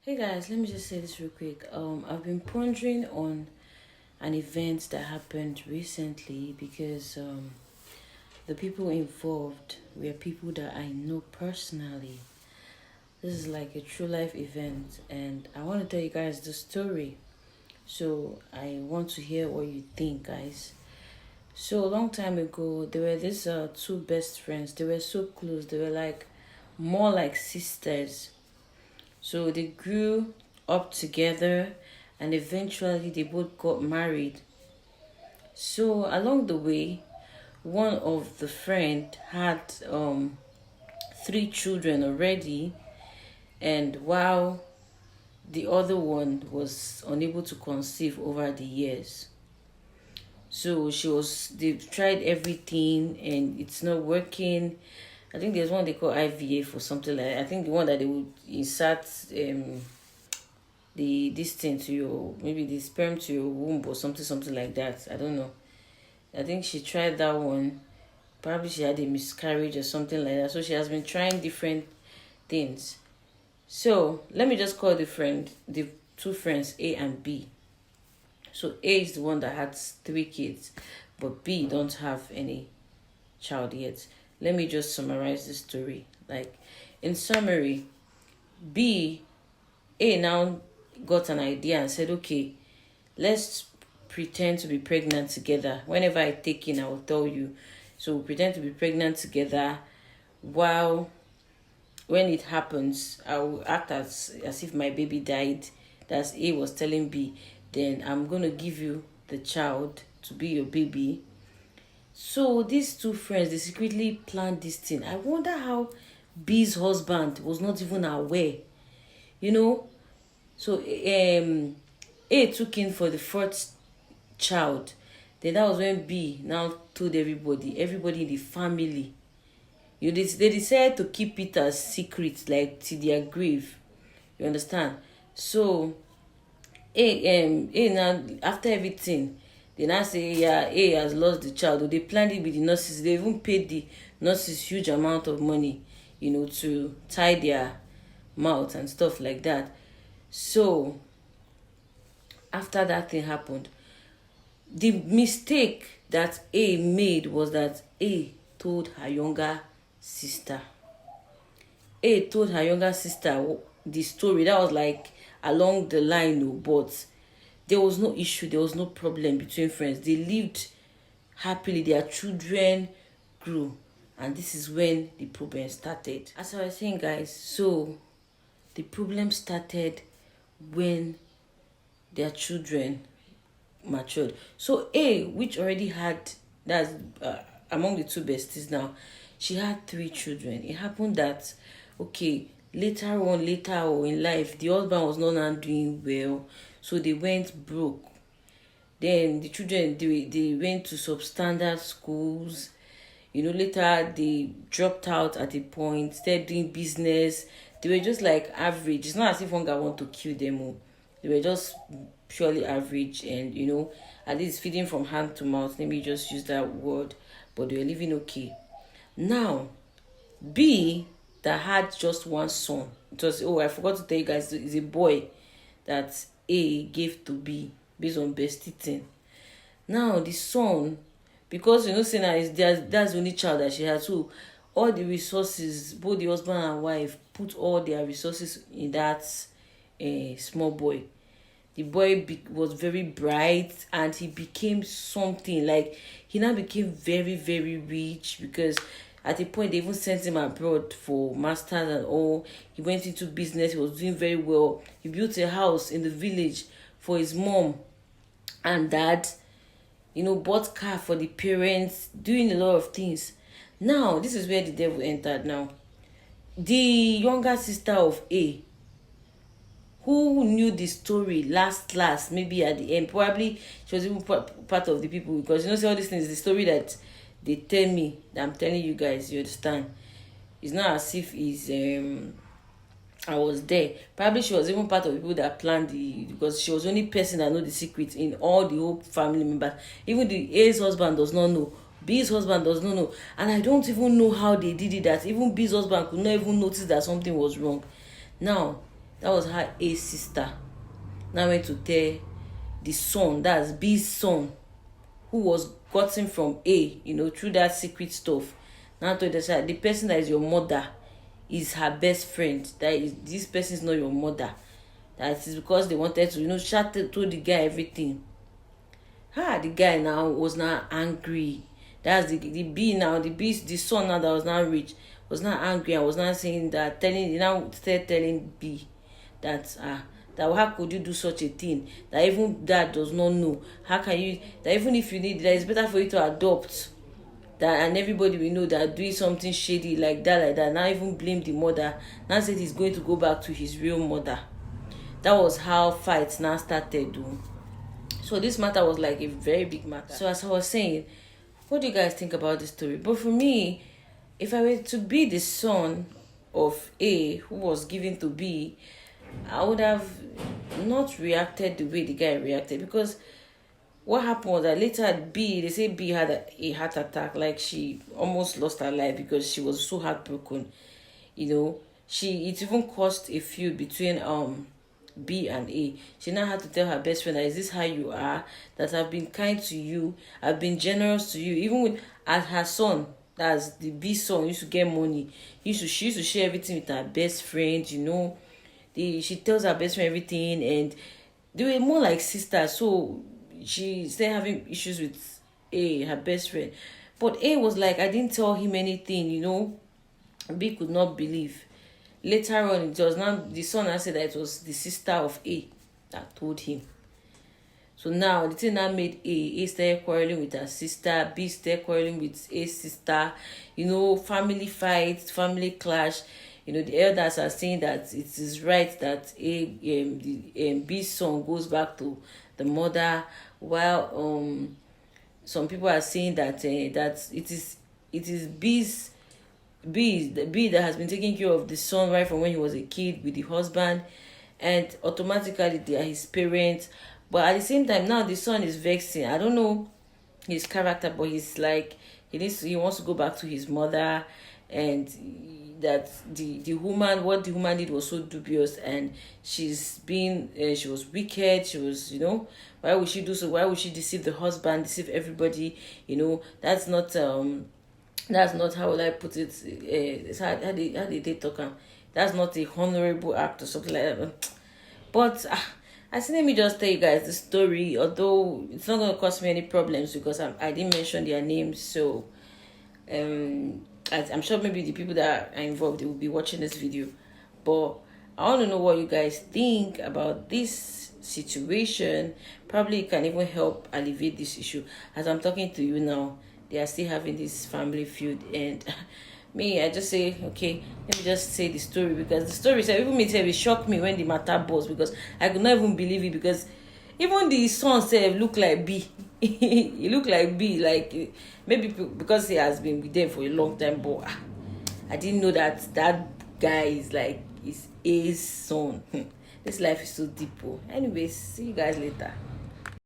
Hey guys, let me just say this real quick. I've been pondering on an event that happened recently because the people involved were people that I know personally. This is like a true life event, and I want to tell you guys the story. So I want to hear what you think, guys. So a long time ago, there were these two best friends. They were so close. They were like more like sisters. So they grew up together and eventually they both got married. So along the way, one of the friend had three children already, and while the other one was unable to conceive over the years. So they've tried everything and it's not working. I think there's one they call IVF or something like that. I think the one that they would insert the this thing to your, maybe the sperm to your womb or something like that. I don't know. I think she tried that one. Probably she had a miscarriage or something like that. So she has been trying different things. So let me just call the two friends A and B. So A is the one that has three kids, but B don't have any child yet. Let me just summarize the story. Like in summary, B A now got an idea and said, okay, let's pretend to be pregnant together. Whenever I take in, I will tell you. So we pretend to be pregnant together while when it happens, I will act as if my baby died. That's A was telling B. Then I'm gonna give you the child to be your baby. So these two friends they secretly planned this thing. I wonder how B's husband was not even aware. You know, so A took in for the first child. Then that was when B now told everybody in the family. They decided to keep it as secret, like to their grave. You understand? So A now after everything, they now say yeah, A has lost the child. They planned it with the nurses. They even paid the nurses huge amount of money, to tie their mouth and stuff like that. So after that thing happened, the mistake that A made was that A told her younger sister. A told her younger sister the story. That was like along the line, no, but there was no issue, there was no problem between friends. They lived happily, their children grew, and this is when the problem started. As I was saying, guys, so the problem started when their children matured. So A, which already had that's among the two besties now, she had three children. It happened that okay, later on in life, the husband was not now doing well, so they went broke. Then the children they went to substandard schools. Later they dropped out at a point, started doing business. They were just like average. It's not as if one guy want to kill them all. They were just purely average and at least feeding from hand to mouth. Let me just use that word. But they were living okay. Now, B that had just one son. It was I forgot to tell you guys, it's a boy that A gave to B based on bestie thing. Now the son, because Sena is that's the only child that she had, so all the resources, both the husband and wife put all their resources in that small boy. The boy was very bright and he became something, like he now became very very rich, because at a point they even sent him abroad for masters and all. He went into business, he was doing very well. He built a house in the village for his mom and dad, bought car for the parents, doing a lot of things. Now this is where the devil entered. Now the younger sister of A, who knew the story last, maybe at the end, probably she was even part of the people, because see all these things, the story that they tell me, that I'm telling you guys, you understand? It's not as if I was there. Probably she was even part of the people that planned because she was the only person that know the secret in all the whole family members. Even the A's husband does not know. B's husband does not know. And I don't even know how they did it, that even B's husband could not even notice that something was wrong. Now, That was how A's sister now went to tell the son, that's B's son, who was gotten from A, through that secret stuff. Now told us that the person that is your mother is her best friend. This person is not your mother. That is because they wanted to, told the guy everything. The guy now was now angry. That's the B now, the son now that was now rich was now angry and was now saying that, telling B that that how could you do such a thing, that even dad does not know, how can you, that even if you need that, it's better for you to adopt, that, and everybody will know that doing something shady like that, now even blame the mother, now said he's going to go back to his real mother. That was how fights now started. So this matter was like a very big matter. So as I was saying, what do you guys think about this story? But for me, if I were to be the son of A who was given to B, I would have not reacted the way the guy reacted, because what happened was that later they say B had a heart attack, like she almost lost her life because she was so heartbroken. It even caused a feud between B and A. She now had to tell her best friend that, is this how you are? That I've been kind to you, I've been generous to you, even with as her son, that's the B son, used to get money. She used to share everything with her best friend. She tells her best friend everything, and they were more like sisters. So she started having issues with A, her best friend. But A was like, I didn't tell him anything. B could not believe. Later on, it was now the son said that it was the sister of A that told him. So now the thing that made A started quarreling with her sister, B started quarreling with A's sister. Family fights, family clash. The elders are saying that it is right that B's son goes back to the mother, while some people are saying that that it is B that has been taking care of the son right from when he was a kid with the husband, and automatically they are his parents. But at the same time, now the son is vexing. I don't know his character, but he's like, he wants to go back to his mother, and that what the woman did was so dubious, and she was wicked. She was, why would she do so? Why would she deceive the husband, deceive everybody? That's not how will I put it. It's how did they talk? That's not a honorable act or something like that. But I think, let me just tell you guys the story. Although it's not going to cause me any problems because I didn't mention their names. So I'm sure maybe the people that are involved, they will be watching this video. But I want to know what you guys think about this situation. Probably it can even help alleviate this issue. As I'm talking to you now, they are still having this family feud, and I just say, okay, let me just say the story, because the story said, even it shocked me when the matter burst, because I could not even believe it, because even the son said look like B. He looked like B, like maybe because he has been with them for a long time, but I didn't know that guy is A's son. This life is so deep. Anyways, see you guys later.